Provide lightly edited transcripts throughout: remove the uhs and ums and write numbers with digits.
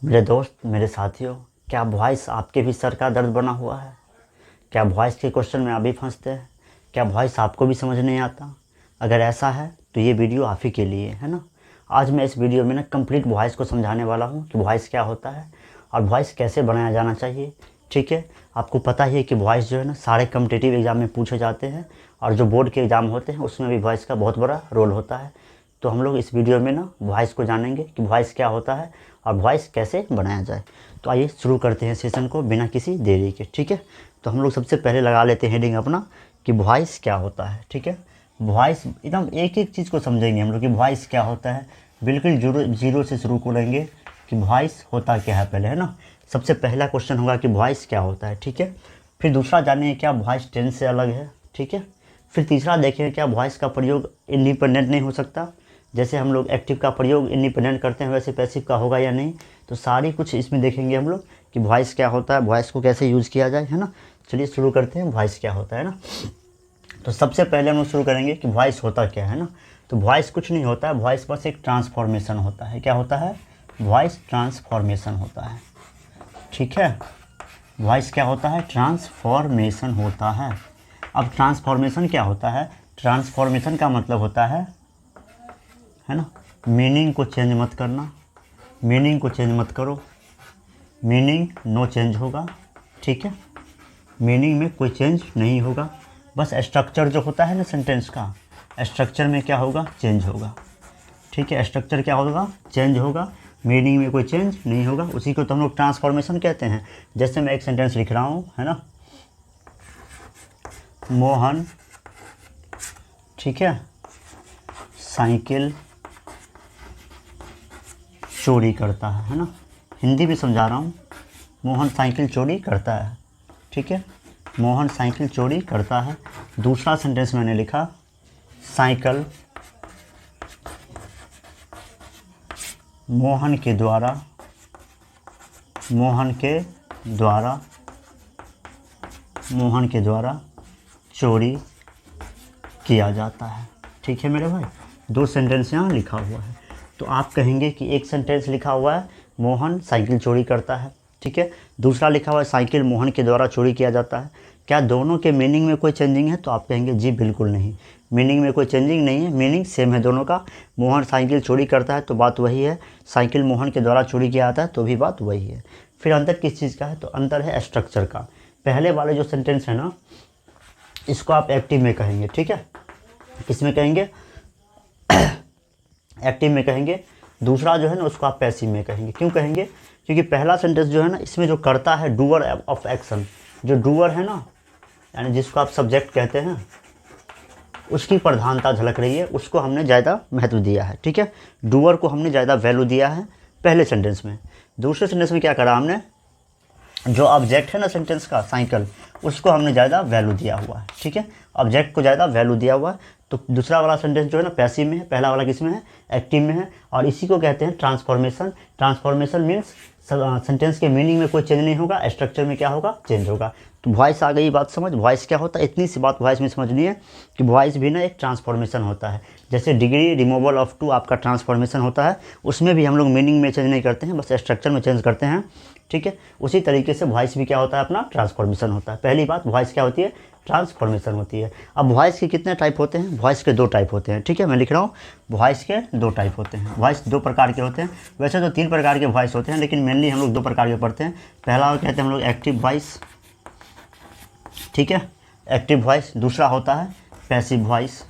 मेरे दोस्त, मेरे साथियों, क्या वॉइस आपके भी सर का दर्द बना हुआ है? क्या वॉइस के क्वेश्चन में आप भी फंसते हैं? क्या वॉइस आपको भी समझ नहीं आता? अगर ऐसा है तो ये वीडियो आप ही के लिए है ना। आज मैं इस वीडियो में ना कंप्लीट वॉइस को समझाने वाला हूँ कि वॉइस क्या होता है और वॉइस कैसे बनाया जाना चाहिए। ठीक है, आपको पता ही है कि वॉइस जो है ना सारे कॉम्पिटिटिव एग्ज़ाम में पूछे जाते हैं और जो बोर्ड के एग्ज़ाम होते हैं उसमें भी वॉइस का बहुत बड़ा रोल होता है। तो हम लोग इस वीडियो में ना वॉइस को जानेंगे कि वॉइस क्या होता है और वॉइस कैसे बनाया जाए। तो आइए शुरू करते हैं सेशन को बिना किसी देरी के। ठीक है, तो हम लोग सबसे पहले लगा लेते हैं हेडिंग अपना कि वॉइस क्या होता है। ठीक है, वॉइस एकदम एक एक चीज़ को समझेंगे हम लोग कि वॉइस क्या होता है। बिल्कुल जीरो से शुरू करेंगे कि वॉइस होता क्या है पहले, है ना। सबसे पहला क्वेश्चन होगा कि वॉइस क्या होता है। ठीक है, फिर दूसरा जानेंगे क्या वॉइस टेंस से अलग है। ठीक है, फिर तीसरा देखेंगे क्या वॉइस का प्रयोग इंडिपेंडेंट नहीं हो सकता। जैसे हम लोग एक्टिव का प्रयोग इंडिपेंडेंट करते हैं वैसे पैसिव का होगा या नहीं। तो सारी कुछ इसमें देखेंगे हम लोग कि वॉइस क्या होता है, वॉइस को कैसे यूज़ किया जाए, है ना। चलिए शुरू करते हैं वॉइस क्या होता है ना। तो सबसे पहले हम लोग शुरू करेंगे कि वॉइस होता क्या है ना। तो वॉइस कुछ नहीं होता है, वॉइस बस एक ट्रांसफॉर्मेशन होता है। क्या होता है? वॉइस ट्रांसफॉर्मेशन होता है। ठीक है, वॉइस क्या होता है? ट्रांसफॉर्मेशन होता है। अब ट्रांसफॉर्मेशन क्या होता है? ट्रांसफॉर्मेशन का मतलब होता है ना, मीनिंग को चेंज मत करना, मीनिंग को चेंज मत करो, मीनिंग नो चेंज होगा। ठीक है, मीनिंग में कोई चेंज नहीं होगा, बस स्ट्रक्चर जो होता है ना सेंटेंस का, स्ट्रक्चर में क्या होगा? चेंज होगा। ठीक है, स्ट्रक्चर क्या होगा? चेंज होगा, मीनिंग में कोई चेंज नहीं होगा। उसी को तो हम लोग ट्रांसफॉर्मेशन कहते हैं। जैसे मैं एक सेंटेंस लिख रहा हूँ, है ना, मोहन, ठीक है, साइकिल चोरी करता है ना। हिंदी में समझा रहा हूँ, मोहन साइकिल चोरी करता है। ठीक है, मोहन साइकिल चोरी करता है। दूसरा सेंटेंस मैंने लिखा, साइकिल मोहन के द्वारा, मोहन के द्वारा, मोहन के द्वारा चोरी किया जाता है। ठीक है मेरे भाई, दो सेंटेंस यहाँ लिखा हुआ है। तो आप कहेंगे कि एक सेंटेंस लिखा हुआ है मोहन साइकिल चोरी करता है, ठीक है, दूसरा लिखा हुआ है साइकिल मोहन के द्वारा चोरी किया जाता है। क्या दोनों के मीनिंग में कोई चेंजिंग है? तो आप कहेंगे जी बिल्कुल नहीं, मीनिंग में कोई चेंजिंग नहीं है, मीनिंग सेम है दोनों का। मोहन साइकिल चोरी करता है तो बात वही है, साइकिल मोहन के द्वारा चोरी किया जाता है तो भी बात वही है। फिर अंतर किस चीज़ का है? तो अंतर है स्ट्रक्चर का। पहले वाले जो सेंटेंस है ना, इसको आप एक्टिव में कहेंगे। ठीक है, किसमें कहेंगे? एक्टिव में कहेंगे। दूसरा जो है ना उसको आप पैसिव में कहेंगे। क्यों कहेंगे? क्योंकि पहला सेंटेंस जो है ना इसमें जो करता है डूअर ऑफ एक्शन, जो डूअर है ना, यानी जिसको आप सब्जेक्ट कहते हैं, उसकी प्रधानता झलक रही है, उसको हमने ज़्यादा महत्व दिया है। ठीक है, डूअर को हमने ज़्यादा वैल्यू दिया है पहले सेंटेंस में। दूसरे सेंटेंस में क्या करा हमने? जो ऑब्जेक्ट है ना सेंटेंस का, साइकिल, उसको हमने ज़्यादा वैल्यू दिया हुआ है। ठीक है, ऑब्जेक्ट को ज़्यादा वैल्यू दिया हुआ है। तो दूसरा वाला सेंटेंस जो है ना पैसिव में है, पहला वाला किस में है? एक्टिव में है। और इसी को कहते हैं ट्रांसफॉर्मेशन। ट्रांसफॉर्मेशन मीन्स सेंटेंस के मीनिंग में कोई चेंज नहीं होगा, स्ट्रक्चर में क्या होगा? चेंज होगा। तो वॉइस आ गई बात समझ, वॉइस क्या होता है? इतनी सी बात वॉइस में समझनी है कि वॉइस भी ना एक ट्रांसफॉर्मेशन होता है। जैसे डिग्री रिमूवल ऑफ टू आपका ट्रांसफॉर्मेशन होता है, उसमें भी हम लोग मीनिंग में चेंज नहीं करते हैं, बस स्ट्रक्चर में चेंज करते हैं। ठीक है, उसी तरीके से वॉइस भी क्या होता है? अपना ट्रांसफॉर्मेशन होता है। पहली बात, वॉइस क्या होती है? ट्रांसफॉर्मेशन होती है। अब वॉइस के कितने टाइप होते हैं? वॉइस के दो टाइप होते हैं। ठीक है, मैं लिख रहा हूँ, वॉइस के दो टाइप होते हैं। वॉइस दो प्रकार के होते हैं। वैसे तो तीन प्रकार के वॉइस होते हैं, लेकिन मेनली हम लोग दो प्रकार के पढ़ते हैं। पहला कहते हैं हम लोग एक्टिव वॉइस, ठीक है, एक्टिव वॉइस। दूसरा होता है पैसिव वॉइस।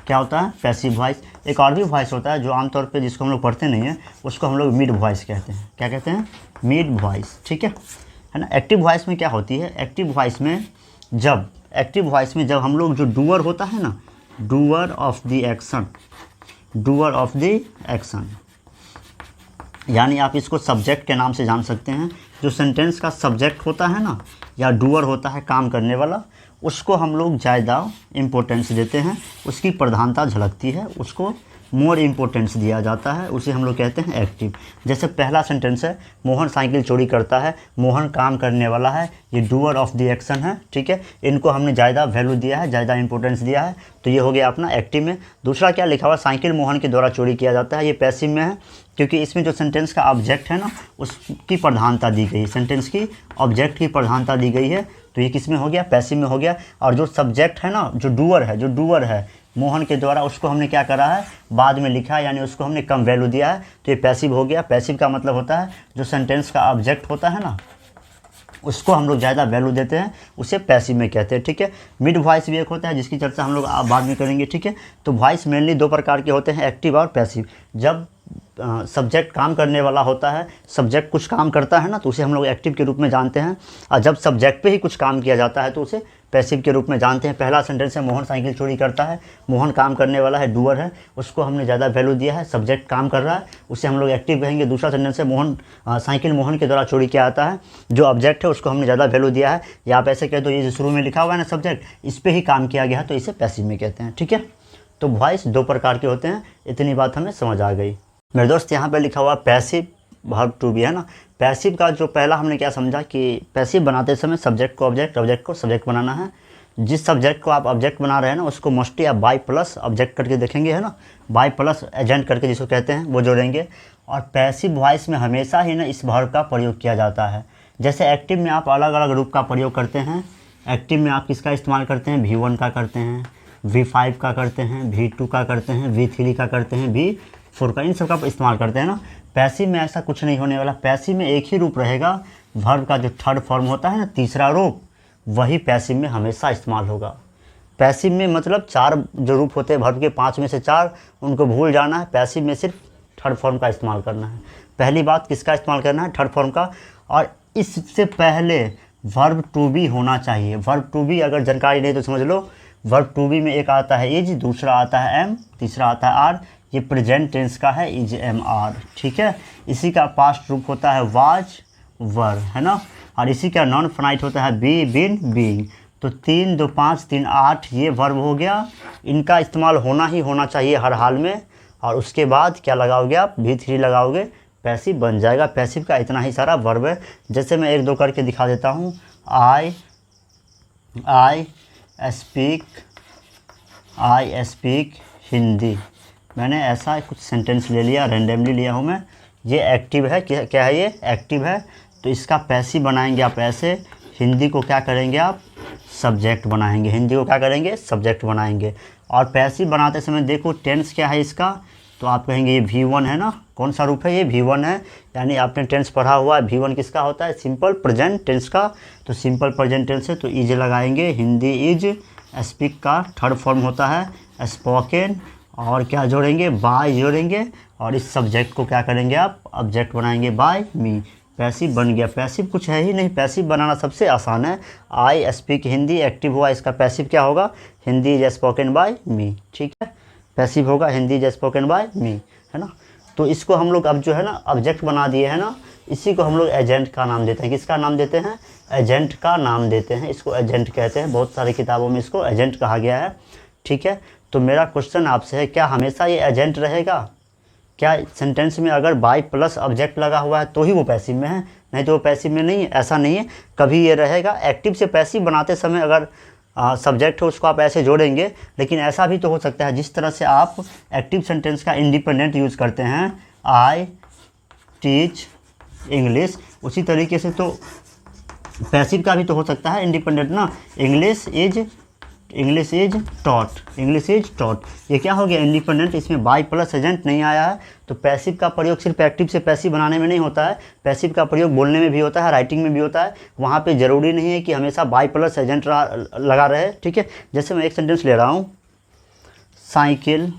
क्या होता है? Passive voice. एक और भी वॉइस होता है जो आमतौर पे जिसको हम लोग पढ़ते नहीं हैं, उसको हम लोग मिड वॉइस कहते हैं। क्या कहते हैं? Mid voice. ठीक है ना। एक्टिव वॉइस में क्या होती है? एक्टिव वॉइस में जब हम लोग जो डूअर होता है ना, doer of the action, doer of the action, यानी आप इसको सब्जेक्ट के नाम से जान सकते हैं। जो सेंटेंस का सब्जेक्ट होता है ना, या डूअर होता है काम करने वाला, उसको हम लोग ज़्यादा इम्पोर्टेंस देते हैं, उसकी प्रधानता झलकती है, उसको मोर इम्पोर्टेंस दिया जाता है, उसे हम लोग कहते हैं एक्टिव। जैसे पहला सेंटेंस है, मोहन साइकिल चोरी करता है, मोहन काम करने वाला है, ये डूअर ऑफ द एक्शन है, ठीक है। इनको हमने ज़्यादा वैल्यू दिया है, ज़्यादा इंपॉर्टेंस दिया है, तो ये हो गया अपना एक्टिव में। दूसरा क्या लिखा हुआ, साइकिल मोहन के द्वारा चोरी किया जाता है, ये पैसिव में है, क्योंकि इसमें जो सेंटेंस का ऑब्जेक्ट है ना उसकी प्रधानता दी गई है, सेंटेंस की ऑब्जेक्ट की प्रधानता दी गई है, तो ये किस में हो गया, पैसिव में हो गया। और जो सब्जेक्ट है ना, जो डूअर है मोहन के द्वारा, उसको हमने क्या करा है, बाद में लिखा है, यानी उसको हमने कम वैल्यू दिया है, तो ये पैसिव हो गया। पैसिव का मतलब होता है जो सेंटेंस का ऑब्जेक्ट होता है ना उसको हम लोग ज़्यादा वैल्यू देते हैं, उसे पैसिव में कहते हैं, ठीक है। मिड वॉइस भी एक होता है जिसकी चर्चा हम लोग बाद में करेंगे, ठीक है। तो वॉइस मेनली दो प्रकार के होते हैं, एक्टिव और पैसिव। जब सब्जेक्ट काम करने वाला होता है, सब्जेक्ट कुछ काम करता है ना, तो उसे हम लोग एक्टिव के रूप में जानते हैं, और जब सब्जेक्ट पे ही कुछ काम किया जाता है तो उसे पैसिव के रूप में जानते हैं। पहला सेंटेंस है, मोहन साइकिल चोरी करता है, मोहन काम करने वाला है, डूअर है, उसको हमने ज़्यादा वैल्यू दिया है, सब्जेक्ट काम कर रहा है, उसे हम लोग एक्टिव कहेंगे। दूसरा सेंटेंस है, साइकिल मोहन के द्वारा चोरी किया जाता है, जो ऑब्जेक्ट है उसको हमने ज़्यादा वैल्यू दिया है, या आप ऐसे कह दो ये जो शुरू में लिखा हुआ है ना सब्जेक्ट, इस पर ही काम किया गया है, तो इसे पैसिव में कहते हैं, ठीक है। तो वॉइस दो प्रकार के होते हैं, इतनी बात हमें समझ आ गई। मेरे दोस्त यहाँ पे लिखा हुआ पैसिव वर्ब टू बी है ना। पैसिव का जो पहला हमने क्या समझा कि पैसिव बनाते समय सब्जेक्ट को ऑब्जेक्ट, ऑब्जेक्ट को सब्जेक्ट बनाना है। जिस सब्जेक्ट को आप ऑब्जेक्ट बना रहे हैं ना उसको मोस्टली आप बाय प्लस ऑब्जेक्ट करके देखेंगे, है ना, बाय प्लस एजेंट करके जिसको कहते हैं वो जोड़ेंगे। और पैसिव वॉइस में हमेशा ही ना इस वर्ब का प्रयोग किया जाता है। जैसे एक्टिव में आप अलग अलग रूप का प्रयोग करते हैं, एक्टिव में आप किसका इस्तेमाल करते हैं, V1 का करते हैं, V5 का करते हैं, V2 का करते हैं, V3 का करते हैं, V4 का, इन सब का इस्तेमाल करते हैं ना। पैसिव में ऐसा कुछ नहीं होने वाला। पैसिव में एक ही रूप रहेगा, वर्ब का जो थर्ड फॉर्म होता है ना, तीसरा रूप, वही पैसिव में हमेशा इस्तेमाल होगा। पैसिव में मतलब चार जो रूप होते हैं वर्ब के, 5 में से 4 उनको भूल जाना है। पैसिव में सिर्फ थर्ड फॉर्म का इस्तेमाल करना है। पहली बात किसका इस्तेमाल करना है, थर्ड फॉर्म का। और इससे पहले वर्ब टू बी होना चाहिए। वर्ब टू बी अगर जानकारी नहीं तो समझ लो, वर्ब टू बी में एक आता है इज, दूसरा आता है एम, तीसरा आता है आर। ये प्रेजेंट टेंस का है, इज एम आर, ठीक है। इसी का पास्ट रूप होता है वाज वर, है ना। और इसी का नॉन फाइनाइट होता है बी, बिन, बीइंग। तो 3, 2, 5, 3, 8 ये वर्ब हो गया। इनका इस्तेमाल होना ही होना चाहिए हर हाल में। और उसके बाद क्या लगाओगे आप, V3 लगाओगे, पैसिव बन जाएगा। पैसिव का इतना ही सारा वर्ब है। जैसे मैं एक दो करके दिखा देता हूँ। आई स्पीक हिंदी, मैंने ऐसा कुछ सेंटेंस ले लिया, रैंडमली लिया हूँ मैं। ये एक्टिव है, क्या है, ये एक्टिव है। तो इसका पैसिव बनाएंगे आप ऐसे, हिंदी को क्या करेंगे आप, सब्जेक्ट बनाएंगे। हिंदी को क्या करेंगे, सब्जेक्ट बनाएंगे। और पैसिव बनाते समय देखो टेंस क्या है इसका, तो आप कहेंगे ये V1 है ना। कौन सा रूप है ये, V1 है। यानी आपने टेंस पढ़ा हुआ है, V1 किसका होता है, सिंपल प्रेजेंट टेंस का। तो सिंपल प्रेजेंट टेंस है तो इज लगाएंगे, हिंदी इज। स्पीक का थर्ड फॉर्म होता है स्पोकन, और क्या जोड़ेंगे, बाय जोड़ेंगे। और इस सब्जेक्ट को क्या करेंगे आप, ऑब्जेक्ट बनाएंगे, बाय मी। पैसिव बन गया। पैसिव कुछ है ही नहीं, पैसिव बनाना सबसे आसान है। आई स्पीक हिंदी एक्टिव हुआ, इसका पैसिव क्या होगा, हिंदी इज स्पोकन बाय मी, ठीक है। पैसिव होगा हिंदी इज स्पोकन बाय मी, है ना। तो इसको हम लोग अब जो है ना ऑब्जेक्ट बना दिए है ना, इसी को हम लोग एजेंट का नाम देते हैं। किसका नाम देते हैं, एजेंट का नाम देते हैं। इसको एजेंट कहते हैं, बहुत सारी किताबों में इसको एजेंट कहा गया है, ठीक है। तो मेरा क्वेश्चन आपसे है, क्या हमेशा ये एजेंट रहेगा, क्या सेंटेंस में अगर बाय प्लस ऑब्जेक्ट लगा हुआ है तो ही वो पैसिव में है, नहीं तो वो पैसिव में नहीं है, ऐसा नहीं है। कभी ये रहेगा। एक्टिव से पैसिव बनाते समय अगर सब्जेक्ट हो उसको आप ऐसे जोड़ेंगे, लेकिन ऐसा भी तो हो सकता है जिस तरह से आप एक्टिव सेंटेंस का इंडिपेंडेंट यूज़ करते हैं, आई टीच इंग्लिश, उसी तरीके से तो पैसिव का भी तो हो सकता है इंडिपेंडेंट ना। इंग्लिश इज टॉट, ये क्या हो गया, इंडिपेंडेंट। इसमें बाय प्लस एजेंट नहीं आया है। तो पैसिव का प्रयोग सिर्फ एक्टिव से पैसिव बनाने में नहीं होता है, पैसिव का प्रयोग बोलने में भी होता है, राइटिंग में भी होता है। वहाँ पे ज़रूरी नहीं है कि हमेशा बाय प्लस एजेंट लगा रहे, ठीक है। जैसे मैं एक सेंटेंस ले रहा हूँ, साइकिल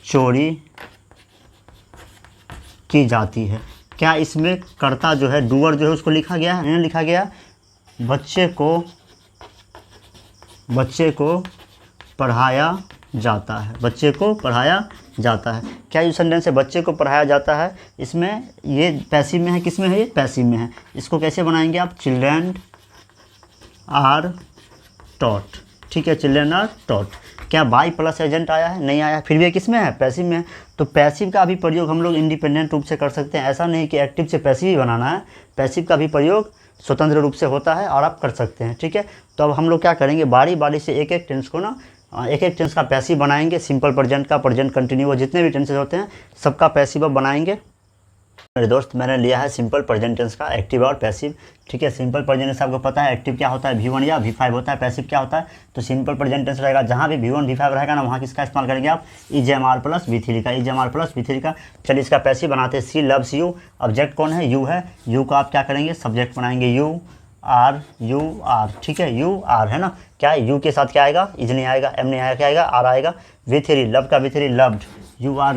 चोरी की जाती है। क्या इसमें कर्ता जो है, डूअर जो है, उसको लिखा गया है, नहीं लिखा गया। बच्चे को पढ़ाया जाता है, बच्चे को पढ़ाया जाता है। क्या ये सेंटेंस है, बच्चे को पढ़ाया जाता है, इसमें ये पैसिव में है, किस में है, ये पैसिव में है। इसको कैसे बनाएंगे आप, चिल्ड्रन आर टॉट, ठीक है, चिल्ड्रन आर टॉट। क्या बाई प्लस एजेंट आया है? नहीं आया। फिर भी किस में है? पैसिव में है। तो पैसिव का भी प्रयोग हम लोग इंडिपेंडेंट रूप से कर सकते हैं। ऐसा नहीं कि एक्टिव से पैसिव ही बनाना है, पैसिव का भी प्रयोग स्वतंत्र रूप से होता है और आप कर सकते हैं। ठीक है, तो अब हम लोग क्या करेंगे, बारी बारी से एक एक टेंस को ना एक एक टेंस का पैसिव बनाएंगे। सिंपल प्रेजेंट का, प्रेजेंट कंटिन्यूअस, जितने भी टेंसेस होते हैं सबका पैसिव अब बनाएंगे। मेरे दोस्त, मैंने लिया है सिंपल प्रेजेंट टेंस का एक्टिव और पैसिव। ठीक है, सिंपल प्रेजेंट टेंस आपको पता है एक्टिव क्या होता है, V1 या V5 होता है। पैसिव क्या होता है, तो सिंपल प्रेजेंट टेंस रहेगा, जहाँ भी V1 V5 रहेगा ना, वहाँ किसका इस्तेमाल करेंगे आप, EJMR प्लस V3 का, EJMR प्लस V3 का। चलिए इसका पैसिव बनाते हैं। सी लव्स यू, ऑब्जेक्ट कौन है, यू है। यू का आप क्या करेंगे, सब्जेक्ट बनाएंगे, यू आर। ठीक है, यू आर है ना, क्या है, यू के साथ क्या आएगा, इज नहीं आएगा, एम नहीं आएगा, क्या आएगा, आर आएगा। V3 लव का V3 loved, you are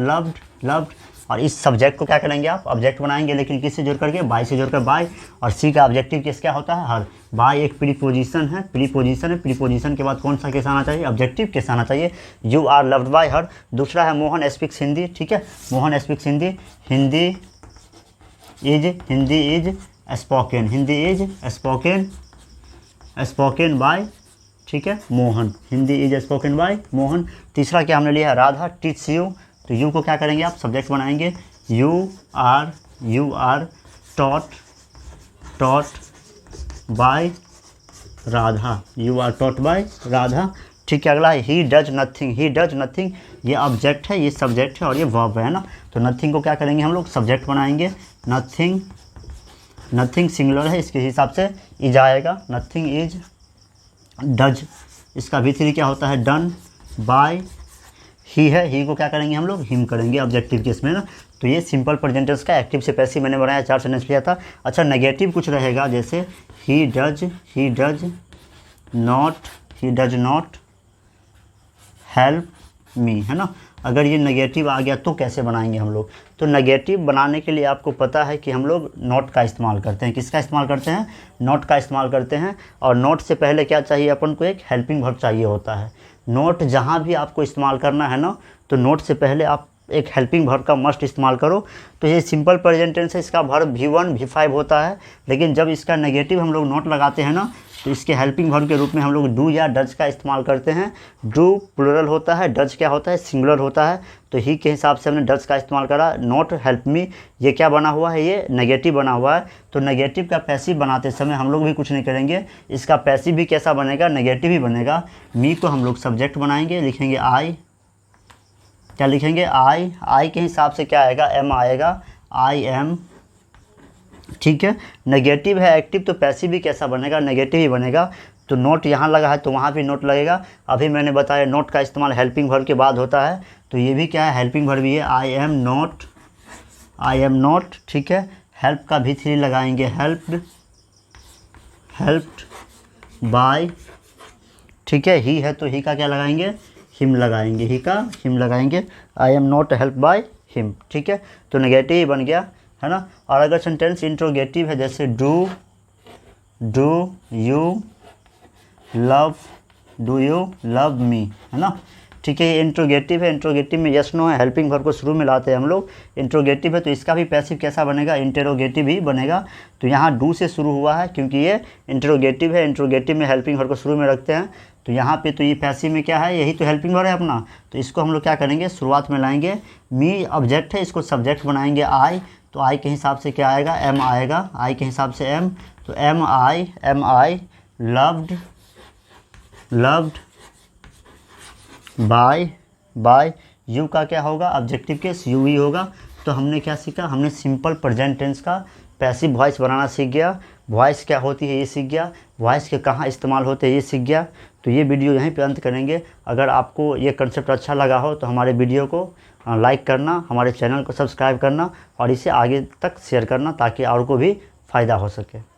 loved. और इस सब्जेक्ट को क्या करेंगे आप, ऑब्जेक्ट बनाएंगे, लेकिन किससे जोड़ करके, बाय से जोड़कर बाय। और सी का ऑब्जेक्टिव केस क्या होता है, हर। बाय एक प्रीपोजिशन है, प्रीपोजिशन के बाद कौन सा केस आना चाहिए, ऑब्जेक्टिव केस आना चाहिए। You are loved by her. दूसरा है मोहन स्पीक्स हिंदी। ठीक है, Mohan speaks Hindi, Hindi is spoken by, ठीक है, Mohan. Hindi is spoken by Mohan. तीसरा क्या हमने लिया है, राधा टीच यू। तो यू को क्या करेंगे आप, सब्जेक्ट बनाएंगे, you are taught by Radha, you are taught by Radha. ठीक है, अगला है ही डज नथिंग। ये ऑब्जेक्ट है, ये सब्जेक्ट है और ये वर्ब है ना। तो नथिंग को क्या करेंगे हम लोग, सब्जेक्ट बनाएंगे, नथिंग सिंगुलर है, इसके हिसाब से इज आएगा। नथिंग इज डज, इसका V3 क्या होता है, डन बाय। ही है, ही को क्या करेंगे हम लोग, हिम करेंगे ऑब्जेक्टिव केस में ना। तो ये सिंपल प्रेजेंट टेंस का एक्टिव से पैसिव मैंने बनाया, 4 सेंटेंस लिया था। अच्छा, नेगेटिव कुछ रहेगा, जैसे he does not help me, है ना। अगर ये नेगेटिव आ गया तो कैसे बनाएंगे हम लोग, तो नेगेटिव बनाने के लिए आपको पता है कि हम लोग नॉट का इस्तेमाल करते हैं। किसका इस्तेमाल करते हैं, नॉट का इस्तेमाल करते हैं। और नॉट से पहले क्या चाहिए अपन को, एक हेल्पिंग वर्ब चाहिए होता है। नोट जहाँ भी आपको इस्तेमाल करना है ना, तो नोट से पहले आप एक हेल्पिंग वर्ब का मस्ट इस्तेमाल करो। तो ये सिंपल प्रेजेंट टेंस है, इसका वर्ब V1 V5 होता है, लेकिन जब इसका नेगेटिव हम लोग नोट लगाते हैं ना, तो इसके हेल्पिंग वर्ब के रूप में हम लोग डू या डज का इस्तेमाल करते हैं। डू प्लूरल होता है, डज क्या होता है, सिंगुलर होता है। तो ही के हिसाब से हमने डज का इस्तेमाल करा। नॉट हेल्प मी, ये क्या बना हुआ है, ये नेगेटिव बना हुआ है। तो नेगेटिव का पैसिव बनाते समय हम लोग भी कुछ नहीं करेंगे, इसका पैसिव भी कैसा बनेगा, नेगेटिव ही बनेगा। मी को हम लोग सब्जेक्ट बनाएंगे, लिखेंगे आई, क्या लिखेंगे, आई के हिसाब से क्या आएगा, एम आएगा, आई एम। ठीक है, नेगेटिव है एक्टिव, तो पैसिव भी कैसा बनेगा, नेगेटिव ही बनेगा। तो नोट यहाँ लगा है तो वहाँ भी नोट लगेगा। अभी मैंने बताया नोट का इस्तेमाल हेल्पिंग वर्ब के बाद होता है, तो ये भी क्या है, हेल्पिंग वर्ब ही है। आई एम नॉट, ठीक है। हेल्प का V3 लगाएंगे, हेल्प्ड बाय, ठीक है। ही है तो ही का क्या लगाएंगे, हिम लगाएंगे, ही का हिम लगाएंगे। I am not help by him, ठीक है। तो नेगेटिव ही बन गया, है ना। और अगर सेंटेंस इंट्रोगेटिव है, जैसे डू यू लव मी, है ना। ठीक है, ये इंट्रोगेटिव है, इंट्रोगेटिव में यस नो है, हेल्पिंग वर्ब को शुरू में लाते हैं हम लोग। इंट्रोगेटिव है तो इसका भी पैसिव कैसा बनेगा, इंटेरोगेटिव ही बनेगा। तो यहाँ डू से शुरू हुआ है क्योंकि ये इंट्रोगेटिव है, इंट्रोगेटिव में हेल्पिंग वर्ब को शुरू में रखते हैं। तो यहाँ पे तो ये पैसिव में क्या है, यही तो हेल्पिंग वर्ब है अपना। तो इसको हम लोग क्या करेंगे, शुरुआत में लाएंगे। मी ऑब्जेक्ट है, इसको सब्जेक्ट बनाएंगे आई। तो आई के हिसाब से क्या आएगा, एम आएगा, आई के हिसाब से एम। तो am I loved by. You का क्या होगा, ऑब्जेक्टिव केस यू ही होगा। तो हमने क्या सीखा, हमने सिंपल प्रेजेंट टेंस का पैसिव वॉइस बनाना सीख गया। वॉइस क्या होती है ये सीख गया, वॉइस के कहाँ इस्तेमाल होते हैं ये सीख गया। तो ये वीडियो यहीं पे अंत करेंगे। अगर आपको ये कंसेप्ट अच्छा लगा हो तो हमारे वीडियो को लाइक करना, हमारे चैनल को सब्सक्राइब करना और इसे आगे तक शेयर करना, ताकि और को भी फ़ायदा हो सके।